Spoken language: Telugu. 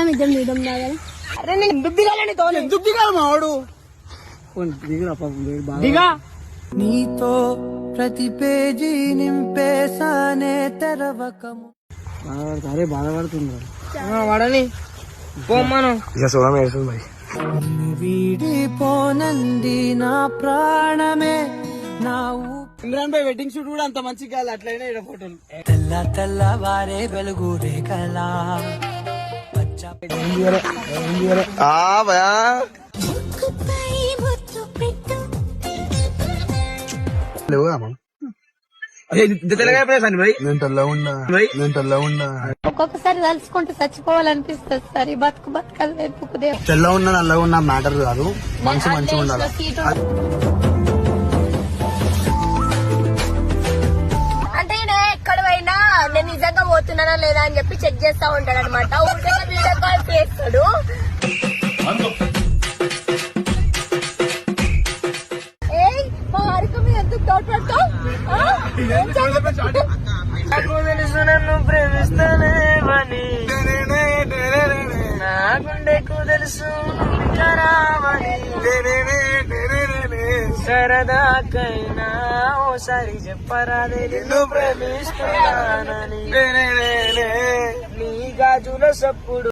నిజం నిజం తాగాలి. అరే నేను ఎందుకు దిగాలని తో ఎందుకు దిగాలి మావాడు దిగా నీతో ప్రతి పేజీ నింపేసానే తెరవకము. అరే బాధపడుతుంది వాడని పోమ్మను ఇక చూడడం వేస్తుంది మరి. వీడిపోనంది నా ప్రాణమే నా ఇమ్రాన్ భాయ్ వెడ్డింగ్ షూట్ కూడా అంత మంచిగా కాదు అట్లయినా ఇక్కడ ఫోటోలు తెల్ల తెల్లవారే వెలుగు రేఖలా ఒక్కొక్కసారి తలుచుకుంటూ చచ్చిపోవాలనిపిస్తుంది సార్. ఈ బతుకు బతకాలి తెల్ల ఉన్నా నల్లగా ఉన్నా మ్యాటర్ కాదు, మంచి మంచిగా ఉండాలి. అంటే ఎక్కడ పోయినా నేను నిజంగా పోతున్నానా లేదా అని చెప్పి చెక్ చేస్తా ఉంటాడు అనమాట. ఊరికే వీడియో కాల్ చేస్తాడు. నన్ను ప్రేమిస్తానేమని నా గుండెకు తెలుసు సరదాకైనా ఓసారి చెప్పరాదే నిన్ను ప్రేమిస్తున్నానని నీ గాజుల సప్పుడు